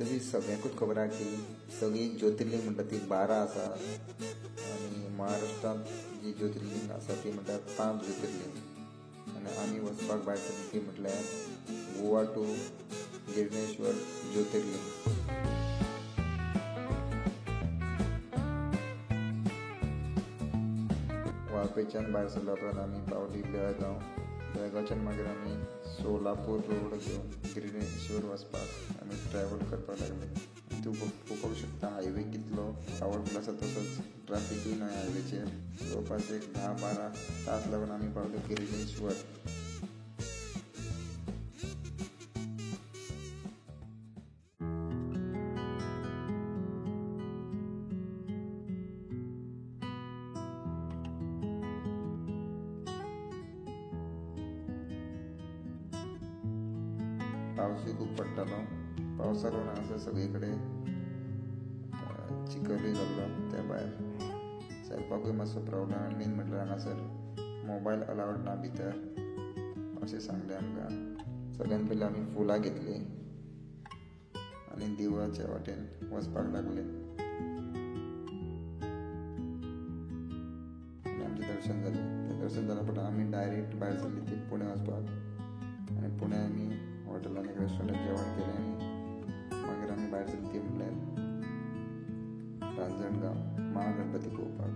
तशी सगळ्यांकूच खबर आहा की सगळी ज्योतिर्लिंग म्हणटा ती 12 आसा आनी महाराष्ट्रांत जी ज्योतिर्लिंग आसा ती म्हणटा 5 ज्योतिर्लिंग आनी आमी वचपाक भायर सरली ती म्हटल्यार गोवा टू गिरणेश्वर ज्योतिर्लिंग. वाळपेच्यान भायर सरल्या उपरांत आमी पावली बेळगांव. बेळगांवच्यान मागीर आमी सोलापूर रोड घेवन गिरणेश्वर वचपाक आमी ट्रॅवल करपाक लागले. तूं पळोवपाक शकता हायवे कितलो पावरफूल आसा, तसोच ट्रॅफिकूय न्हय हायवेचेर. जवळपास एक 10-12 तास लागून आमी पावले गिरणेश्वर. पावसूय खूब पडटालो. पावसा लागून हांगासर सगळे कडेन चिखलूय जाल्लो. त्या भायर चलपाकूय मातसो प्रॉब्लम. आनी मेन म्हटल्यार हांगासर मोबायल अलावड ना भितर अशें सांगलें आमकां. सगळ्यान पयलीं आमी फुलां घेतलीं आनी देवळाच्या वाटेन वचपाक लागले. आनी आमचें दर्शन जालें. तें दर्शन जाल्या उपरांत आमी डायरेक्ट भायर सरली ती पुणे वचपाक. आनी पुणे आमी हॉटेलान एक रेस्टॉरंटात जेवण केलें आनी मागीर आमी भायर सरली ती म्हणल्यार रांजणगांव महागणपती पळोवपाक.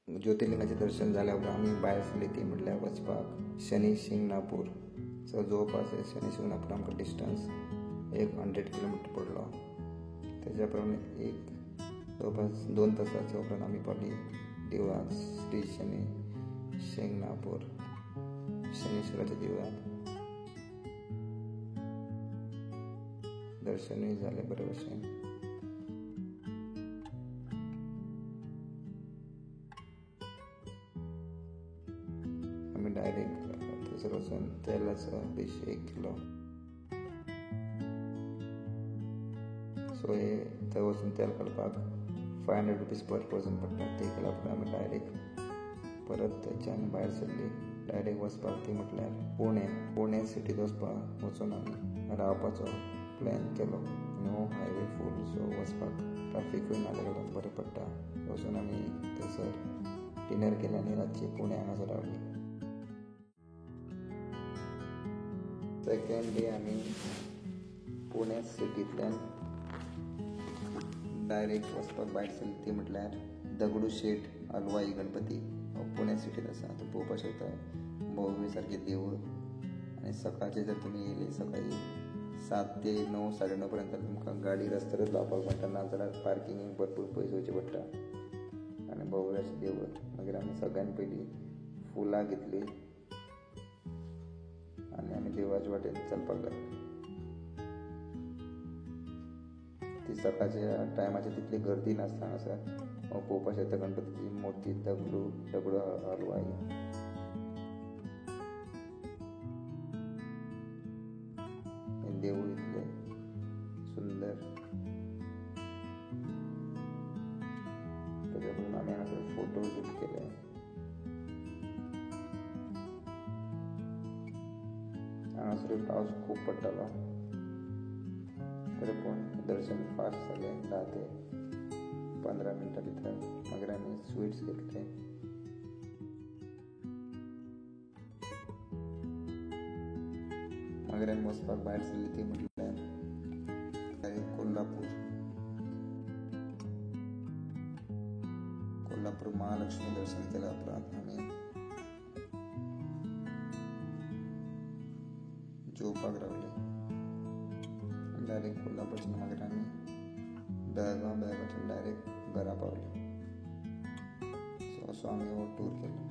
ज्योतिर्लिंगाचें दर्शन जाल्या उपरांत आमी भायर सरली ती म्हटल्यार वचपाक शनी शिंगणापूर. सो जवळपास शनी शिंगणापूर आमकां डिस्टन्स एक 100 किलोमिटर पडलो. तेज्या प्रमाणे एक जवळपास 2 तासाच्या उपरांत आमी पावली देवळांत श्री शनी शिंगणापूर शनीश्वराच्या देवळांत. दर्शनूय जालें बरे भशेन. आमी डायरेक्ट थंयसर वचून तेलाचो अभिशेक केलो. सो हे थंय वचून तेल काडपाक 500 रुपीज पर पर्सन पडटा. ते केल्या उपरांत आमी डायरेक्ट परत थंयच्यान भायर सरली. डायरेक्ट वचपाक ती म्हटल्यार पुणे सिटीत वचून आमी रावपाचो प्लॅन केलो. नो हायवे फूल, सो वचपाक ट्रॅफिकूय ना लागल्यार बरें पडटा. वचून आमी थंयसर डिनर केलें आनी रातची पुणे हांगासर रावली. सेकेंड डे आमी पुणे सिटींतल्यान डायरेक्ट वचपाक भायर सरली ती म्हटल्यार दगडूशेठ हलवाई गणपती हो पुणे सिटींत आसा. तूं पळोवपाक शकता भव्य सारकें देवूळ. आनी सकाळचें जर तुमी येयली सकाळी 7 ते 9, 9:30 पर्यंत तुमकां गाडी रस्त्यारच लावपाक मेळटा, नाजाल्यार पार्किंगेक भरपूर पयस वयचें पडटा. आनी भव्य अशें देवूळ. मागीर आमी सगळ्यान पयलीं फुलां घेतलीं आनी आमी देवळाच्या वाटेन चलपाक लागले. ती सकाळच्या टायमाचेर तितली गर्दी नासता हांगासर. पळोवपाक शकता गणपतीची मोठी दगडू हलवाई. देवूळ इतलें सुंदर. तेच्या पयलीं आमी हांगासर फोटो शूट केले. हांगासर पावस खूब पडटालो तरी पूण दर्शन फास्ट जालें. 10 ते 15 मिनटां भितर. मागीर आमी स्वीट्स घेतले. मागीर आमी वचपाक भायर सरली ती म्हटल्यार कोल्हापूर महालक्ष्मी दर्शन केल्या उपरांत आमी जेवपाक रावली. डायरेक्ट कोल्हापूरच्यान मागीर आमी बेळगांवच्यान डायरेक्ट घरा पावली. सो असो आमी हो टूर केलो.